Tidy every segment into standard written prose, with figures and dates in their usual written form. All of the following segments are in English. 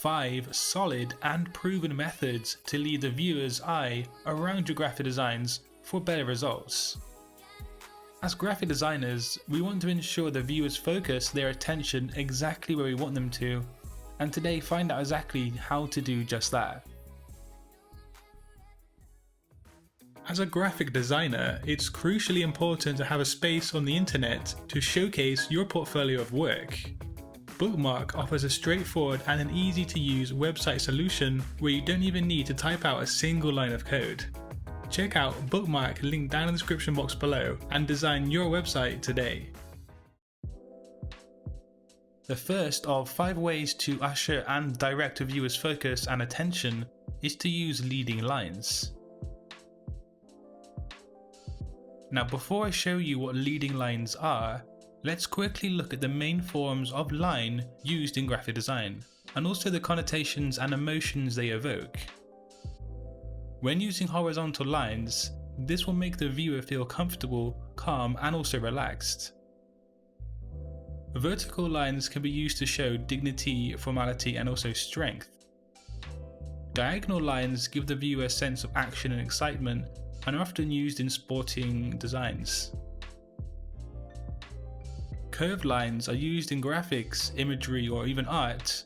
5 solid and proven methods to lead the viewer's eye around your graphic designs for better results. As graphic designers, we want to ensure the viewers focus their attention exactly where we want them to, and today find out exactly how to do just that. As a graphic designer, it's crucially important to have a space on the internet to showcase your portfolio of work. Bookmark offers a straightforward and an easy to use website solution where you don't even need to type out a single line of code. Check out Bookmark, linked down in the description box below, and design your website today. The first of 5 ways to usher and direct a viewer's focus and attention is to use leading lines. Now, before I show you what leading lines are, let's quickly look at the main forms of line used in graphic design, and also the connotations and emotions they evoke. When using horizontal lines, this will make the viewer feel comfortable, calm, and also relaxed. Vertical lines can be used to show dignity, formality, and also strength. Diagonal lines give the viewer a sense of action and excitement, and are often used in sporting designs. Curved lines are used in graphics, imagery, or even art,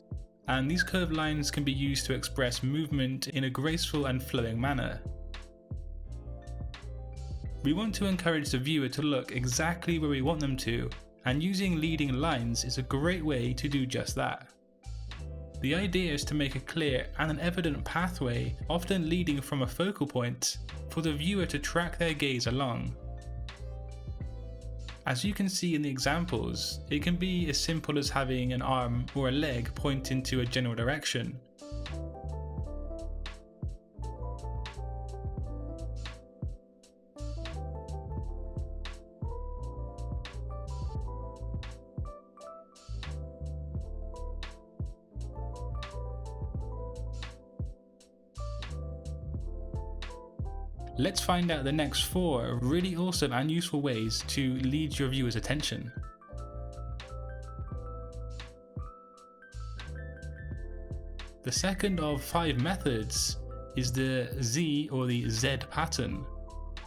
and these curved lines can be used to express movement in a graceful and flowing manner. We want to encourage the viewer to look exactly where we want them to, and using leading lines is a great way to do just that. The idea is to make a clear and an evident pathway, often leading from a focal point, for the viewer to track their gaze along. As you can see in the examples, it can be as simple as having an arm or a leg pointing to a general direction. Let's find out the next 4 really awesome and useful ways to lead your viewers' attention. The second of 5 methods is the Z or the Z pattern.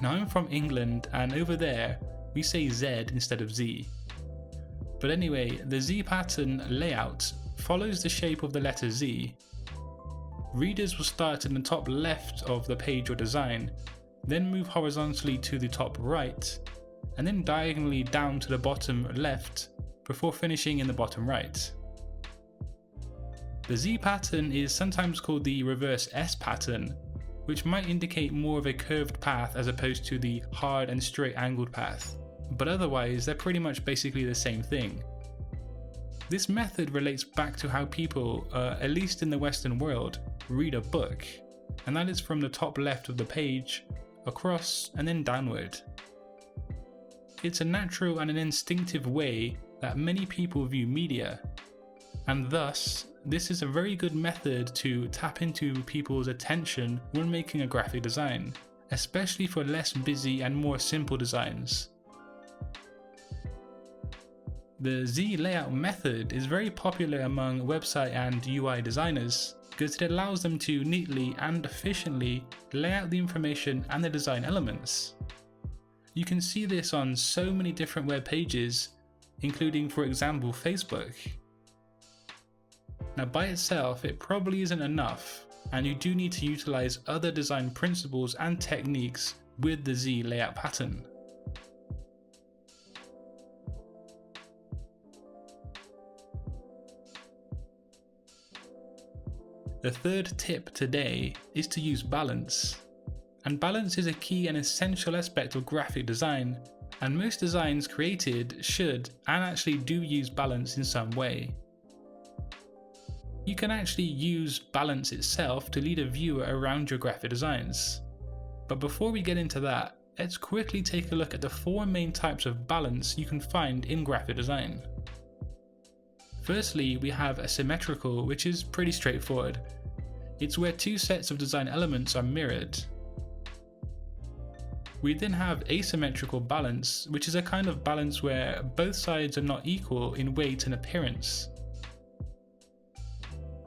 Now, I'm from England, and over there we say Z instead of Z. But anyway, the Z pattern layout follows the shape of the letter Z. Readers will start in the top left of the page or design, then move horizontally to the top right, and then diagonally down to the bottom left before finishing in the bottom right. The Z pattern is sometimes called the reverse S pattern, which might indicate more of a curved path as opposed to the hard and straight angled path, but otherwise they're pretty much basically the same thing. This method relates back to how people, at least in the Western world, read a book, and that is from the top left of the page, across, and then downward. It's a natural and an instinctive way that many people view media, and thus this is a very good method to tap into people's attention when making a graphic design, especially for less busy and more simple designs. The Z layout method is very popular among website and UI designers because it allows them to neatly and efficiently lay out the information and the design elements. You can see this on so many different web pages, including, for example, Facebook. Now, by itself, it probably isn't enough, and you do need to utilize other design principles and techniques with the Z layout pattern. The third tip today is to use balance. And balance is a key and essential aspect of graphic design, and most designs created should and actually do use balance in some way. You can actually use balance itself to lead a viewer around your graphic designs. But before we get into that, let's quickly take a look at the 4 main types of balance you can find in graphic design. Firstly, we have asymmetrical, which is pretty straightforward. It's where 2 sets of design elements are mirrored. We then have asymmetrical balance, which is a kind of balance where both sides are not equal in weight and appearance.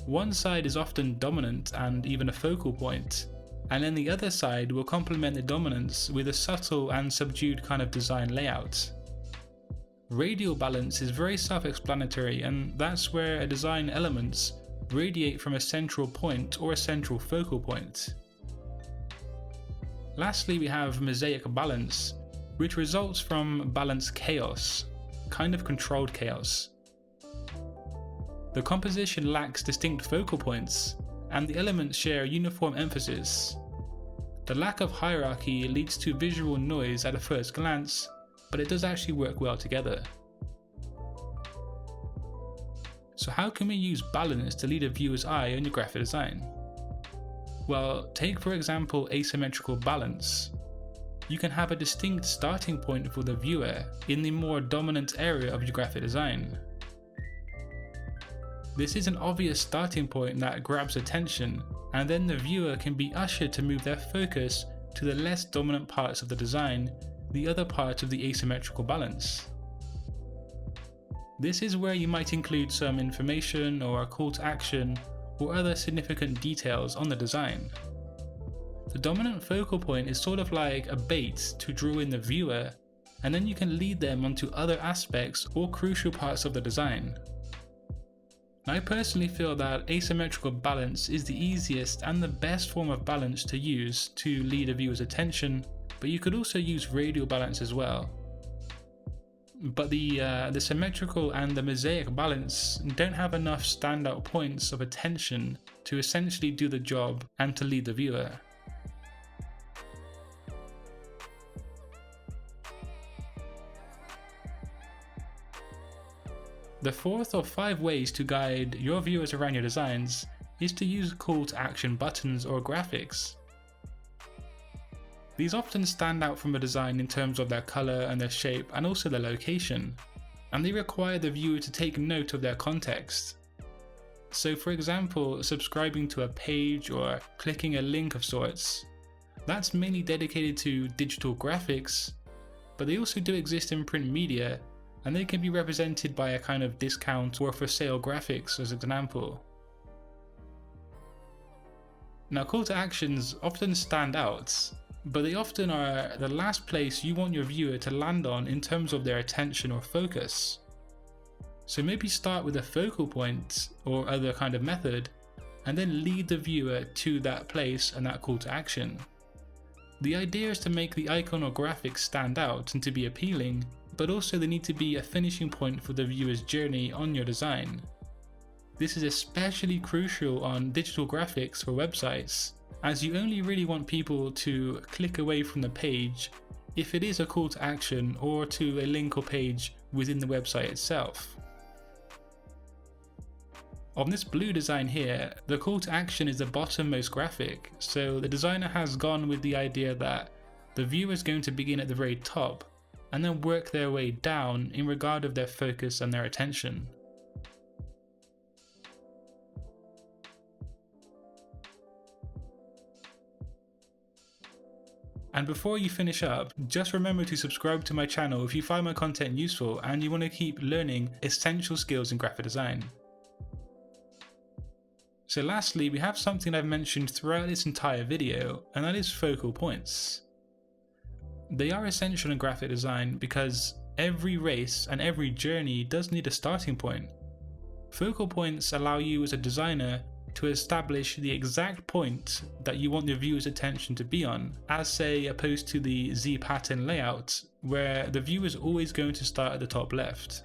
One side is often dominant and even a focal point, and then the other side will complement the dominance with a subtle and subdued kind of design layout. Radial balance is very self-explanatory, and that's where a design elements radiate from a central point or a central focal point. Lastly, we have mosaic balance, which results from balance chaos, kind of controlled chaos. The composition lacks distinct focal points, and the elements share uniform emphasis. The lack of hierarchy leads to visual noise at a first glance, but it does actually work well together. So how can we use balance to lead a viewer's eye on your graphic design? Well, take for example asymmetrical balance. You can have a distinct starting point for the viewer in the more dominant area of your graphic design. This is an obvious starting point that grabs attention, and then the viewer can be ushered to move their focus to the less dominant parts of the design, the other parts of the asymmetrical balance. This is where you might include some information or a call to action or other significant details on the design. The dominant focal point is sort of like a bait to draw in the viewer, and then you can lead them onto other aspects or crucial parts of the design. I personally feel that asymmetrical balance is the easiest and the best form of balance to use to lead a viewer's attention, but you could also use radial balance as well. But the symmetrical and the mosaic balance don't have enough standout points of attention to essentially do the job and to lead the viewer. The fourth of 5 ways to guide your viewers around your designs is to use call to action buttons or graphics. These often stand out from a design in terms of their colour and their shape and also their location, and they require the viewer to take note of their context. So for example, subscribing to a page or clicking a link of sorts, that's mainly dedicated to digital graphics, but they also do exist in print media, and they can be represented by a kind of discount or for sale graphics as an example. Now call to actions often stand out, but they often are the last place you want your viewer to land on in terms of their attention or focus. So maybe start with a focal point or other kind of method, and then lead the viewer to that place and that call to action. The idea is to make the icon or graphic stand out and to be appealing, but also they need to be a finishing point for the viewer's journey on your design. This is especially crucial on digital graphics for websites, as you only really want people to click away from the page if it is a call to action or to a link or page within the website itself. On this blue design here, the call to action is the bottommost graphic, so the designer has gone with the idea that the viewer is going to begin at the very top and then work their way down in regard of their focus and their attention. And before you finish up, just remember to subscribe to my channel if you find my content useful and you want to keep learning essential skills in graphic design. So lastly, we have something I've mentioned throughout this entire video, and that is focal points. They are essential in graphic design because every race and every journey does need a starting point. Focal points allow you as a designer to establish the exact point that you want your viewer's attention to be on, as say opposed to the Z pattern layout where the viewer is always going to start at the top left.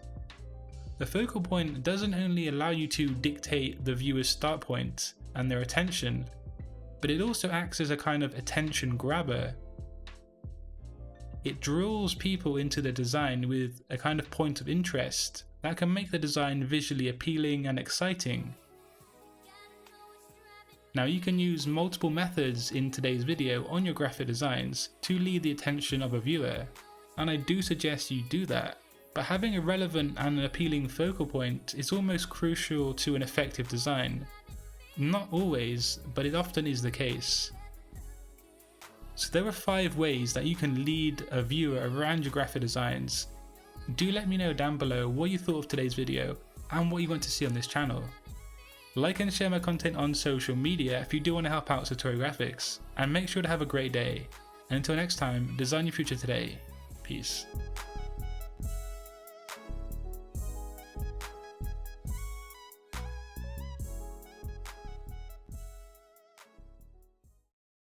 The focal point doesn't only allow you to dictate the viewer's start point and their attention, but it also acts as a kind of attention grabber. It draws people into the design with a kind of point of interest that can make the design visually appealing and exciting. Now you can use multiple methods in today's video on your graphic designs to lead the attention of a viewer, and I do suggest you do that, but having a relevant and an appealing focal point is almost crucial to an effective design. Not always, but it often is the case. So there are 5 ways that you can lead a viewer around your graphic designs. Do let me know down below what you thought of today's video and what you want to see on this channel. Like and share my content on social media if you do want to help out Satori Graphics, and make sure to have a great day. And until next time, design your future today. Peace.